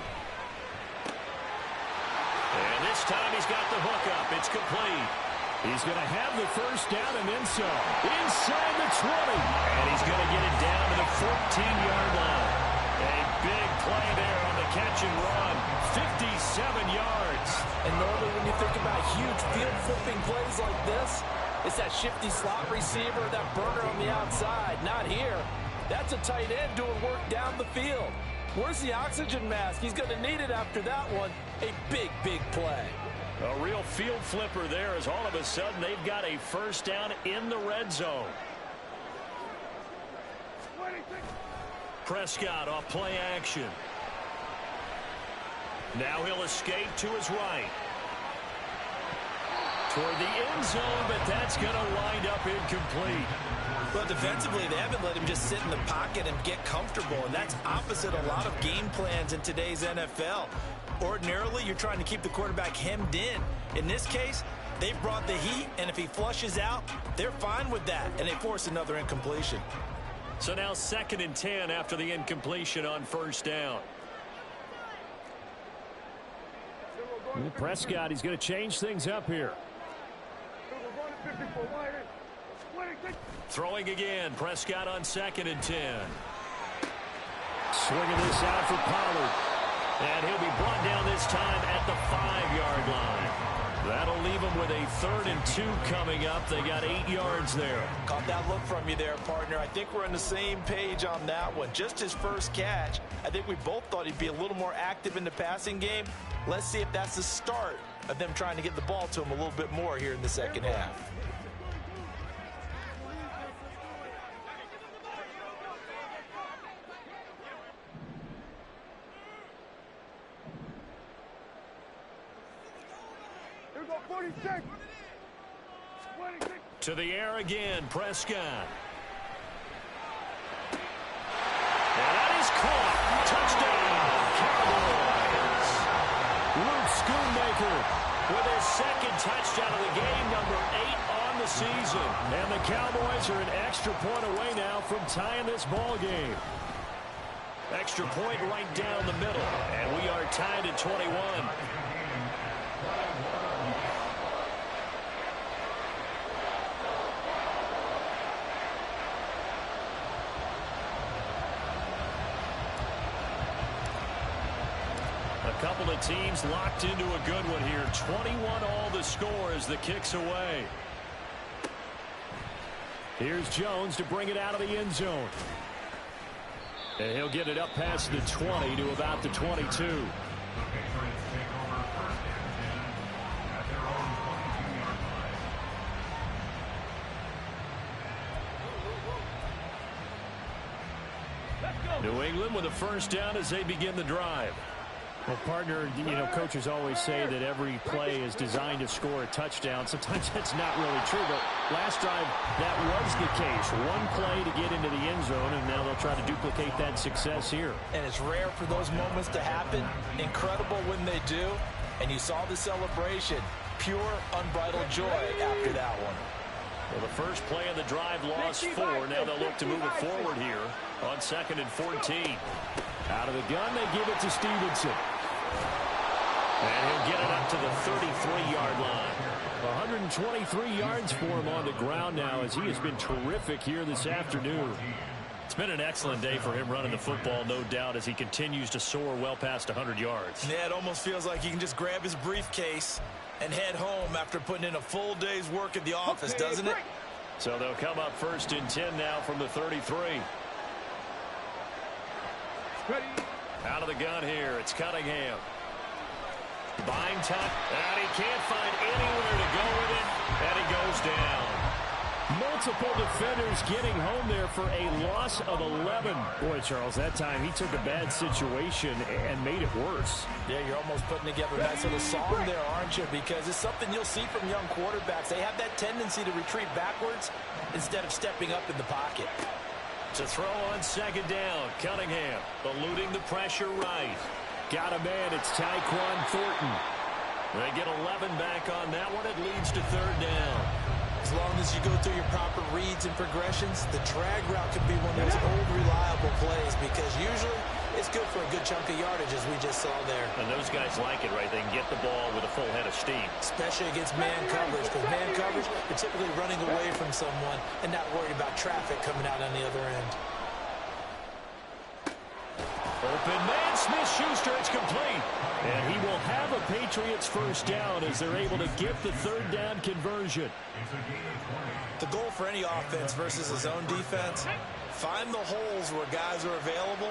And this time he's got the hook up. It's complete. He's going to have the 1st down and then some. Inside the 20. And he's going to get it down to the 14-yard line. A big play there on the catch and run. 57 yards. And normally when you think about huge field flipping plays like this, it's that shifty slot receiver, that burner on the outside. Not here. That's a tight end doing work down the field. Where's the oxygen mask? He's going to need it after that one. A big, big play. A real field flipper there, as all of a sudden they've got a 1st down in the red zone. Prescott off play action. Now he'll escape to his right. Toward the end zone, but that's going to wind up incomplete. Well, defensively, they haven't let him just sit in the pocket and get comfortable, and that's opposite a lot of game plans in today's NFL. Ordinarily, you're trying to keep the quarterback hemmed in. In this case, they brought the heat, and if he flushes out, they're fine with that, and they force another incompletion. So now 2nd and 10 after the incompletion on 1st down. Prescott, he's going to change things up here. Throwing again. Prescott on 2nd and 10. Swinging this out for Pollard. And he'll be brought down this time at the 5-yard line. That'll leave him with a 3rd and 2 coming up. They got 8 yards there. Caught that look from you there, partner. I think we're on the same page on that one. Just his first catch. I think we both thought he'd be a little more active in the passing game. Let's see if that's the start of them trying to get the ball to him a little bit more here in the 2nd half. To the air again, Prescott. And that is caught. Touchdown, Cowboys. Luke Schoonmaker with his 2nd touchdown of the game, number 8 on the season. And the Cowboys are an extra point away now from tying this ball game. Extra point right down the middle, and we are tied at 21. A couple of teams locked into a good one here. 21 all the score as the kick's away. Here's Jones to bring it out of the end zone. And he'll get it up past the 20 to about the 22. New England with a 1st down as they begin the drive. Well, partner, coaches always say that every play is designed to score a touchdown. Sometimes that's not really true, but last drive, that was the case. One play to get into the end zone, and now they'll try to duplicate that success here. And it's rare for those moments to happen. Incredible when they do. And you saw the celebration. Pure, unbridled joy after that one. Well, the first play of the drive lost 4. Now they'll look to move it forward here on 2nd and 14. Out of the gun, they give it to Stevenson. And he'll get it up to the 33-yard line. 123 yards for him on the ground now as he has been terrific here this afternoon. It's been an excellent day for him running the football, no doubt, as he continues to soar well past 100 yards. Yeah, it almost feels like he can just grab his briefcase and head home after putting in a full day's work at the office, doesn't it? So they'll come up 1st and 10 now from the 33. Out of the gun here, it's Cunningham. Buying time, and he can't find anywhere to go with it, and he goes down. Multiple defenders getting home there for a loss of 11. Boy, Charles, that time he took a bad situation and made it worse. Yeah, you're almost putting together a nice little song there, aren't you? Because it's something you'll see from young quarterbacks. They have that tendency to retreat backwards instead of stepping up in the pocket. To throw on 2nd down, Cunningham eluding the pressure right. Got a man, it's Tyquan Thornton. They get 11 back on that one. It leads to 3rd down. As long as you go through your proper reads and progressions, the drag route could be one of those old reliable plays because usually it's good for a good chunk of yardage as we just saw there. And those guys like it, right? They can get the ball with a full head of steam. Especially against man coverage, because man coverage, you're typically running away from someone and not worried about traffic coming out on the other end. Open man, Smith-Schuster, it's complete. And he will have a Patriots 1st down as they're able to get the 3rd down conversion. The goal for any offense versus a zone defense, find the holes where guys are available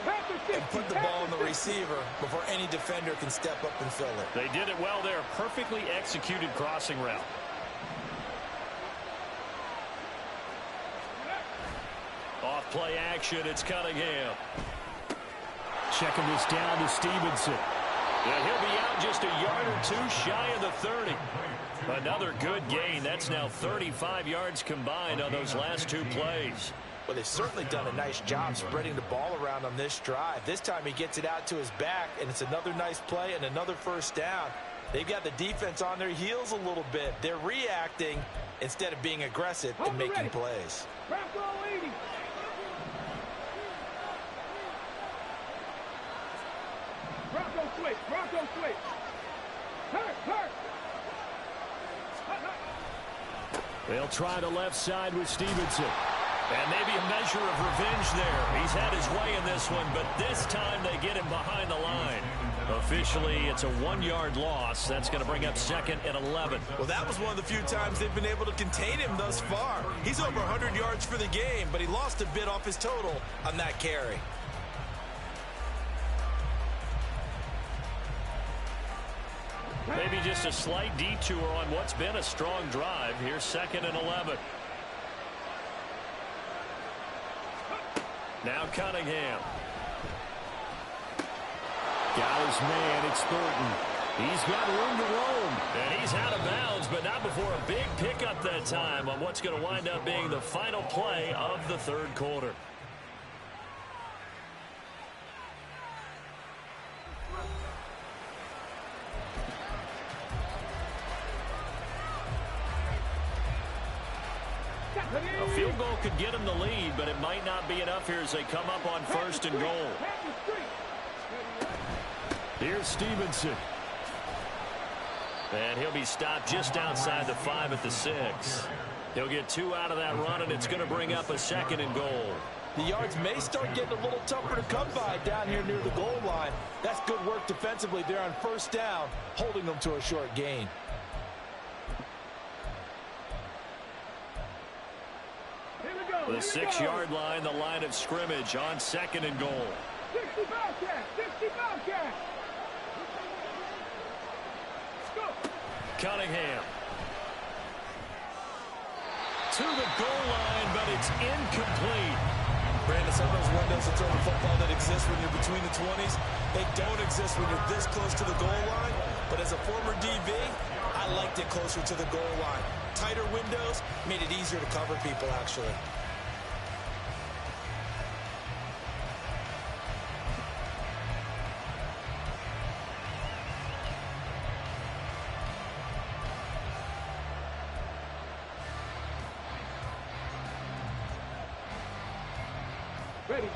and put the ball in the receiver before any defender can step up and fill it. They did it well there. Perfectly executed crossing route. Off play action, it's Cunningham. Checking this down to Stevenson. Yeah, he'll be out just a yard or two shy of the 30. Another good gain. That's now 35 yards combined on those last 2 plays. Well, they've certainly done a nice job spreading the ball around on this drive. This time he gets it out to his back, and it's another nice play and another 1st down. They've got the defense on their heels a little bit. They're reacting instead of being aggressive and making plays. Bronco switch. Bronco switch. Hurt. They'll try the left side with Stevenson. And maybe a measure of revenge there. He's had his way in this one, but this time they get him behind the line. Officially, it's a 1-yard loss. That's going to bring up 2nd and 11. Well, that was one of the few times they've been able to contain him thus far. He's over 100 yards for the game, but he lost a bit off his total on that carry. Maybe just a slight detour on what's been a strong drive. Here's 2nd and 11. Now Cunningham. Got his man, it's Thornton. He's got room to roam. And he's out of bounds, but not before a big pickup that time on what's going to wind up being the final play of the 3rd quarter. A field goal could get him the lead, but it might not be enough here as they come up on 1st and goal. Here's Stevenson. And he'll be stopped just outside the 5 at the 6. He'll get 2 out of that run, and it's going to bring up a 2nd and goal. The yards may start getting a little tougher to come by down here near the goal line. That's good work defensively there on 1st down, holding them to a short gain. The 6-yard line, the line of scrimmage on 2nd and goal. 60 Bobcat! 60 Bobcat! Go! Cunningham. To the goal line, but it's incomplete. Brandon, some of those windows in total football that exist when you're between the 20s, they don't exist when you're this close to the goal line. But as a former DB, I liked it closer to the goal line. Tighter windows made it easier to cover people, actually.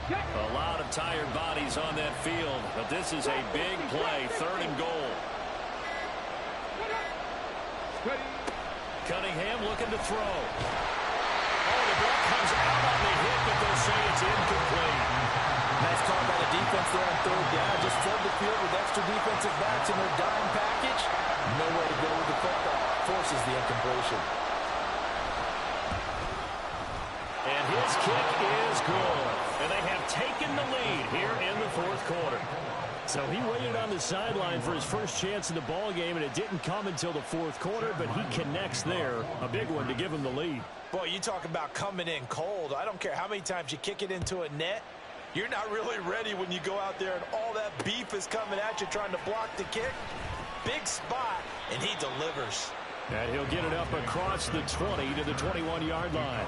A lot of tired bodies on that field, but this is a big play, 3rd and goal. Cunningham looking to throw. Oh, the ball comes out on the hit, but they'll say it's incomplete. Nice call by the defense there on third down. Just flood the field with extra defensive backs in their dime package. Nowhere to go with the football. Forces the incompletion. And his kick is good. And they have taken the lead here in the fourth quarter. So he waited on the sideline for his first chance in the ball game, and it didn't come until the fourth quarter, but he connects there. A big one to give him the lead. Boy, you talk about coming in cold. I don't care how many times you kick it into a net. You're not really ready when you go out there and all that beef is coming at you trying to block the kick. Big spot, and he delivers. And he'll get it up across the 20 to the 21-yard line.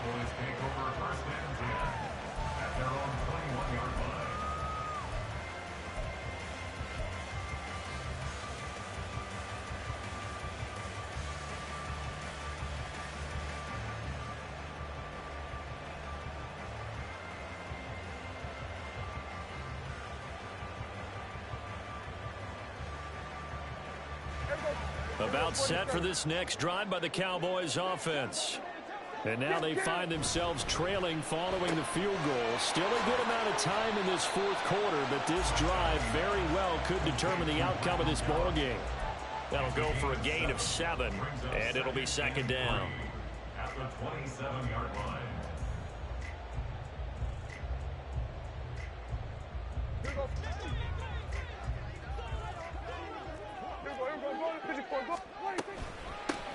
About set for this next drive by the Cowboys offense. And now they find themselves trailing following the field goal. Still a good amount of time in this fourth quarter, but this drive very well could determine the outcome of this ball game. That'll go for a gain of 7, and it'll be second down. At the 27-yard line.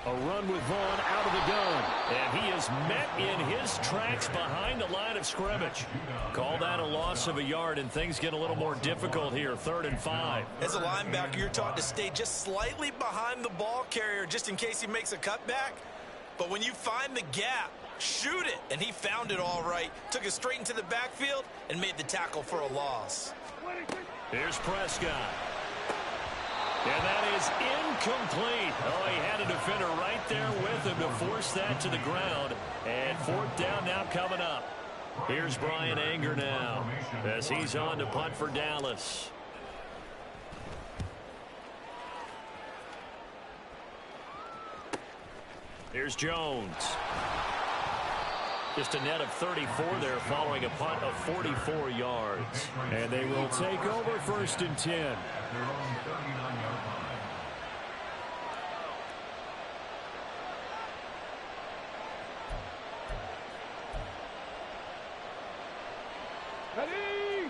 A run with Vaughn out of the gun. And he is met in his tracks behind the line of scrimmage. Call that a loss of a yard, and things get a little more difficult here. 3rd and 5. As a linebacker, you're taught to stay just slightly behind the ball carrier just in case he makes a cutback. But when you find the gap, shoot it. And he found it all right. Took it straight into the backfield and made the tackle for a loss. Here's Prescott. And that is incomplete. Oh, he had a defender right there with him to force that to the ground. And 4th down now coming up. Here's Brian Anger now as he's on to punt for Dallas. Here's Jones. Just a net of 34 there following a punt of 44 yards. And they will take over 1st and 10.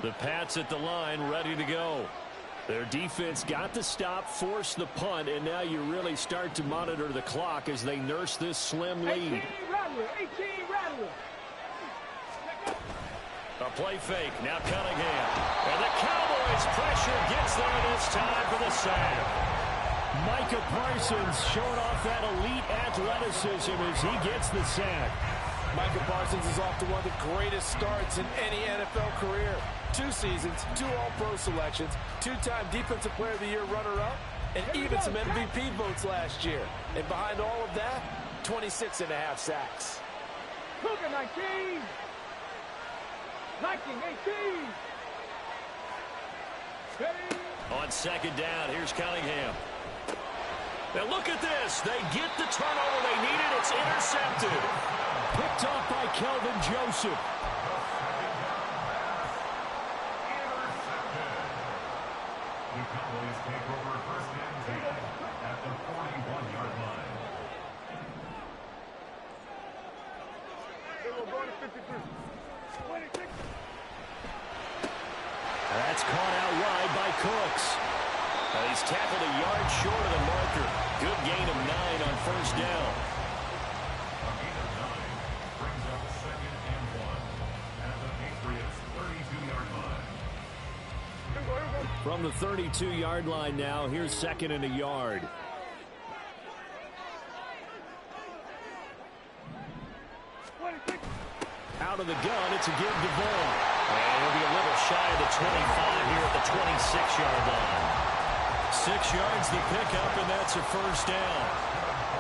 The Pats at the line, ready to go. Their defense got the stop, forced the punt, and now you really start to monitor the clock as they nurse this slim lead. 18 Rattler. A play fake, now Cunningham. And the Cowboys pressure gets there this time for the sack. Micah Parsons showing off that elite athleticism as he gets the sack. Micah Parsons is off to one of the greatest starts in any NFL career. 2 seasons, 2 All-Pro selections, 2-time Defensive Player of the Year runner-up, and even some MVP votes last year. And behind all of that, 26.5 sacks. Cougar 19. 19-18. On 2nd down, here's Cunningham. Now look at this. They get the turnover they needed. It's intercepted. Picked off by Kelvin Joseph. The Cowboys take over 1st and 10 at the 41-yard line. That's caught out wide by Cooks. He's tackled a yard short of the marker. Good gain of 9 on 1st down. A gain of 9 brings up 2nd and 1 at the Patriots 32-yard line. From the 32-yard line now, here's 2nd and a yard. Out of the gun, it's a give to Vaughn. And he'll be a little shy of the 25 here at the 26-yard line. 6 yards the pickup, and that's a 1st down.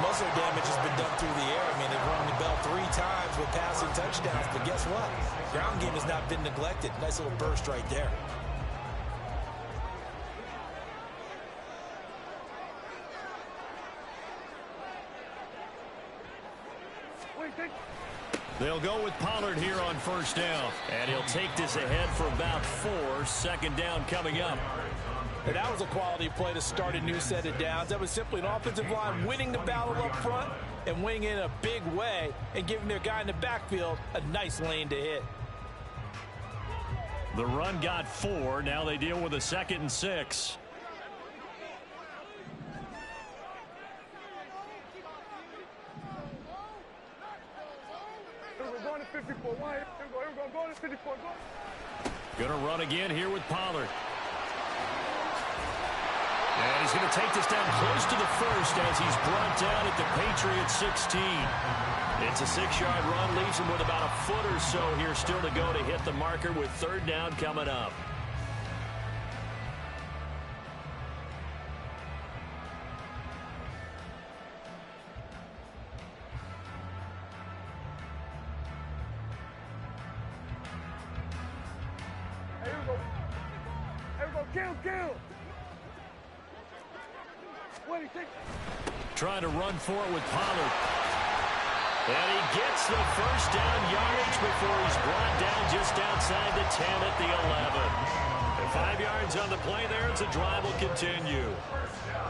Most of the damage has been done through the air. I mean, they've rung the bell 3 times with passing touchdowns, but guess what? Ground game has not been neglected. Nice little burst right there. They'll go with Pollard here on first down. And he'll take this ahead for about 4. Second down coming up. And that was a quality play to start a new set of downs. That was simply an offensive line winning the battle up front and winning in a big way and giving their guy in the backfield a nice lane to hit. The run got 4. Now they deal with a 2nd and 6. Gonna run again here with Pollard. And he's going to take this down close to the first as he's brought down at the Patriots 16. It's a 6-yard run, leaves him with about a foot or so here still to go to hit the marker with third down coming up. Kill. Trying to run for it with Pollard. And he gets the first down yardage before he's brought down just outside the 10 at the 11. And 5 yards on the play there as the drive will continue.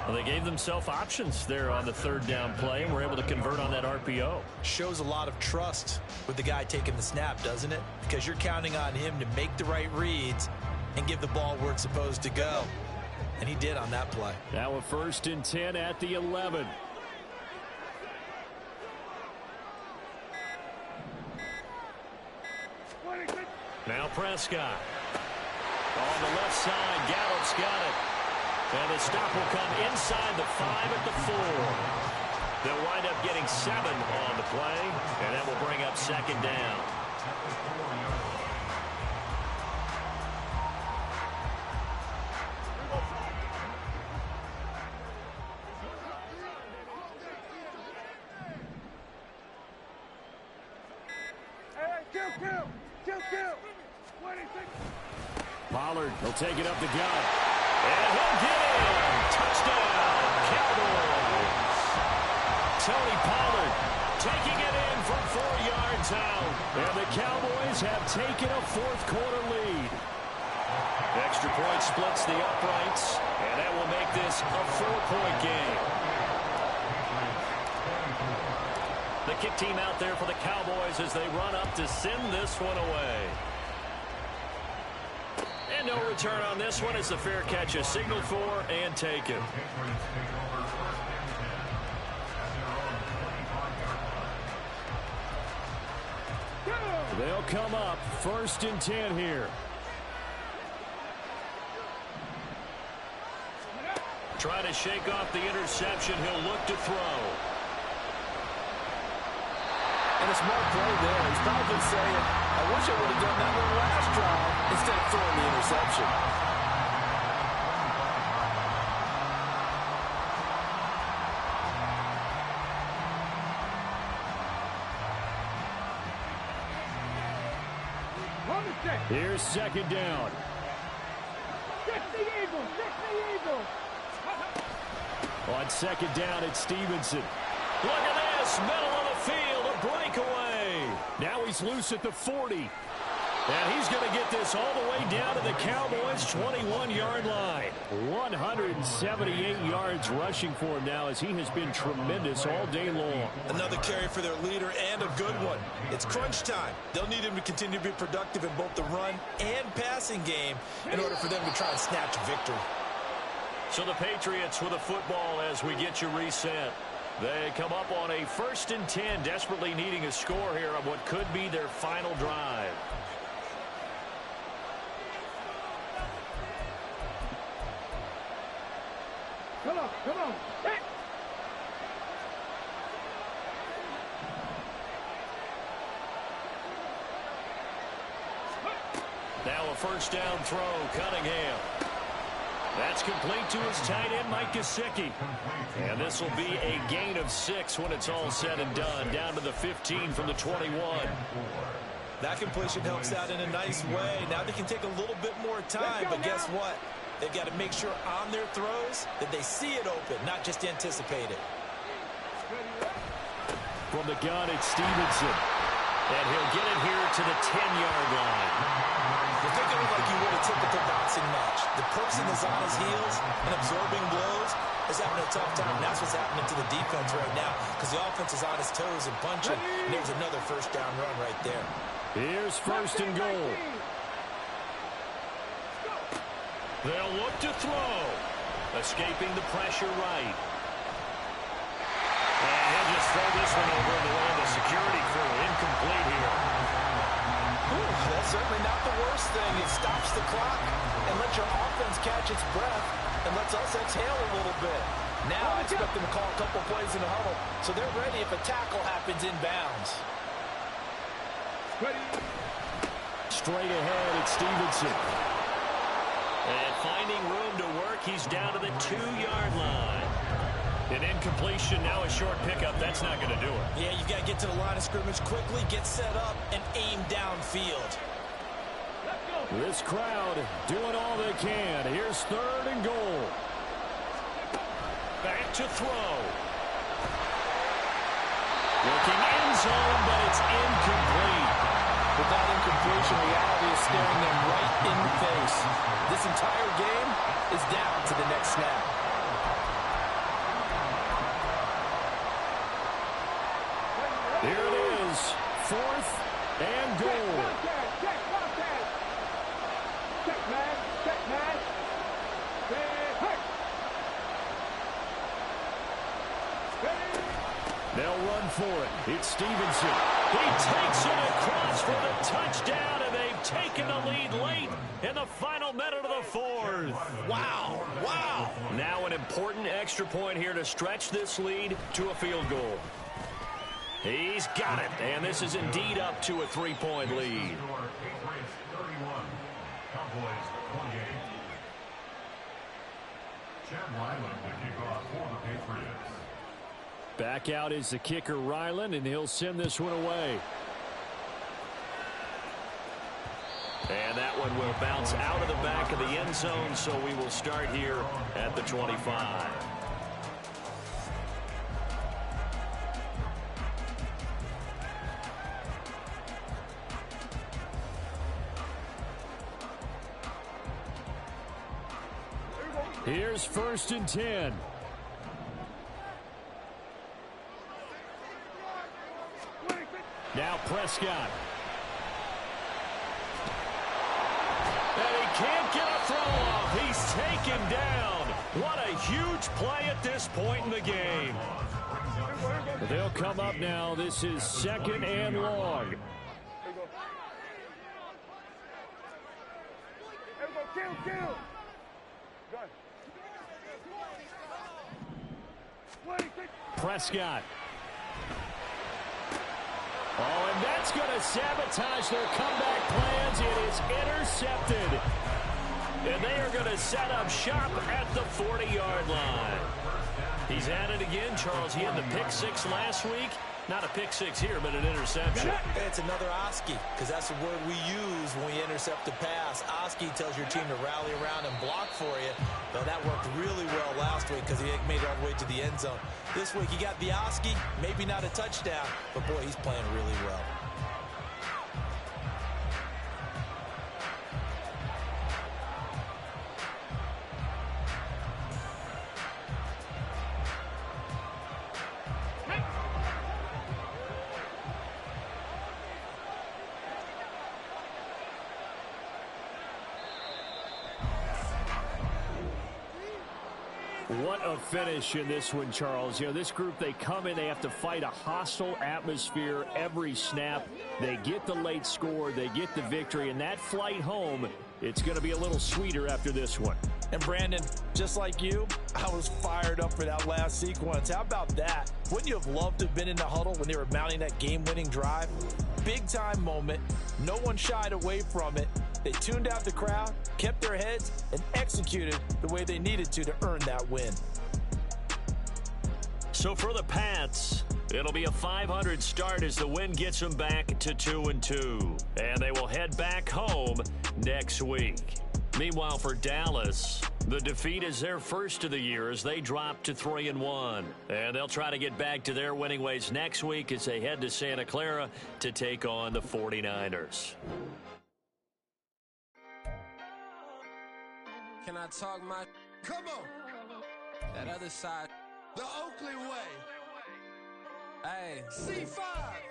Well, they gave themselves options there on the third down play and were able to convert on that RPO. Shows a lot of trust with the guy taking the snap, doesn't it? Because you're counting on him to make the right reads and give the ball where it's supposed to go. And he did on that play. Now a 1st and 10 at the 11. Now Prescott. On the left side, Gallup's got it. And the stop will come inside the 5 at the 4. They'll wind up getting 7 on the play, and that will bring up second down. Pollard will take it up the gut. And he'll get in. Touchdown, Cowboys. Tony Pollard taking it in from 4 yards out. And the Cowboys have taken a fourth-quarter lead. Extra point splits the uprights, and that will make this a 4-point game. The kick team out there for the Cowboys as they run up to send this one away. And no return on this one. It's a fair catch, a signal for and taken. They'll come up 1st and 10 here. Trying to shake off the interception. He'll look to throw. And a smart play there. He's probably saying, I wish I would have done that on the last drive instead of throwing the interception. Here's second down. On second down, it's Stevenson. Look at this, middle of the field, a breakaway. Now he's loose at the 40. And he's going to get this all the way down to the Cowboys' 21-yard line. 178 yards rushing for him now as he has been tremendous all day long. Another carry for their leader and a good one. It's crunch time. They'll need him to continue to be productive in both the run and passing game in order for them to try and snatch victory. So the Patriots with a football as we get you reset. They come up on a 1st and 10, desperately needing a score here on what could be their final drive. Come on. Hey. Now a first down throw, Cunningham. That's complete to his tight end, Mike Gesicki. And this will be a gain of 6 when it's all said and done. Down to the 15 from the 21. That completion helps out in a nice way. Now they can take a little bit more time, but guess what? They've got to make sure on their throws that they see it open, not just anticipate it. From the gun, it's Stevenson. And he'll get it here to the 10-yard line. If they're going like you would a typical boxing match, the person is on his heels and absorbing blows is having a tough time. And that's what's happening to the defense right now because the offense is on his toes and punching. And there's another first down run right there. Here's first and goal. They'll look to throw. Escaping the pressure right. And he'll just throw this one over the way of the security crew. Incomplete here. That's certainly not the worst thing. It stops the clock and lets your offense catch its breath and lets us exhale a little bit. Now I expect them to call a couple plays in the huddle so they're ready if a tackle happens inbounds. Straight ahead, it's Stevenson. And finding room to work, he's down to the 2-yard line. An incompletion, now a short pickup. That's not going to do it. Yeah, you've got to get to the line of scrimmage quickly, get set up, and aim downfield. This crowd doing all they can. Here's third and goal. Back to throw. Looking end zone, but it's incomplete. With that incompletion, reality is staring them right in the face. This entire game is down to the next snap. Here it is, fourth and goal. They'll run for it. It's Stevenson. He takes it across for the touchdown, and they've taken the lead late in the final minute of the fourth. Wow, wow. Now an important extra point here to stretch this lead to a field goal. He's got it, and this is indeed up to a 3-point lead. Patriots 31, Cowboys 28. Chad Ryland to kick off for the Patriots. Back out is the kicker, Ryland, and he'll send this one away. And that one will bounce out of the back of the end zone, so we will start here at the 25. Here's first and 10. Now Prescott. And he can't get a throw off. He's taken down. What a huge play at this point in the game. They'll come up now. This is second and long. Prescott. Oh, and that's going to sabotage their comeback plans. It is intercepted. And they are going to set up shop at the 40-yard line. He's at it again, Charles. He had the pick six last week. Not a pick six here, but an interception. It's another Oski, because that's the word we use when we intercept a pass. Oski tells your team to rally around and block for you. Well, that worked really well last week because he made it all the way to the end zone. This week, he got the Oski, maybe not a touchdown, but boy, he's playing really well. What a finish in this one, Charles. You know, this group, they come in, they have to fight a hostile atmosphere every snap. They get the late score, they get the victory, and that flight home, it's going to be a little sweeter after this one. And Brandon, just like you, I was fired up for that last sequence. How about that? Wouldn't you have loved to have been in the huddle when they were mounting that game-winning drive? Big-time moment. No one shied away from it. They tuned out the crowd, kept their heads, and executed the way they needed to earn that win. So for the Pats, it'll be a .500 start as the win gets them back to 2-2. And they will head back home next week. Meanwhile, for Dallas, the defeat is their first of the year as they drop to 3-1. And they'll try to get back to their winning ways next week as they head to Santa Clara to take on the 49ers. Can I talk my... Come on! That other side. The Oakland way. Hey, C5.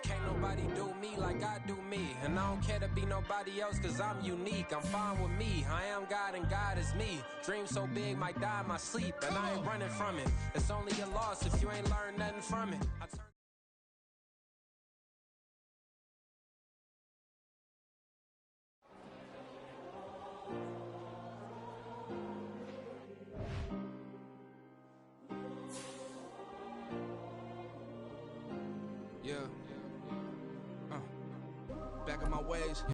Can't nobody do me like I do me. And I don't care to be nobody else cause I'm unique. I'm fine with me. I am God and God is me. Dream so big might die in my sleep. And I ain't running from it. It's only a loss if you ain't learned nothing from it. Yeah. Back in my ways.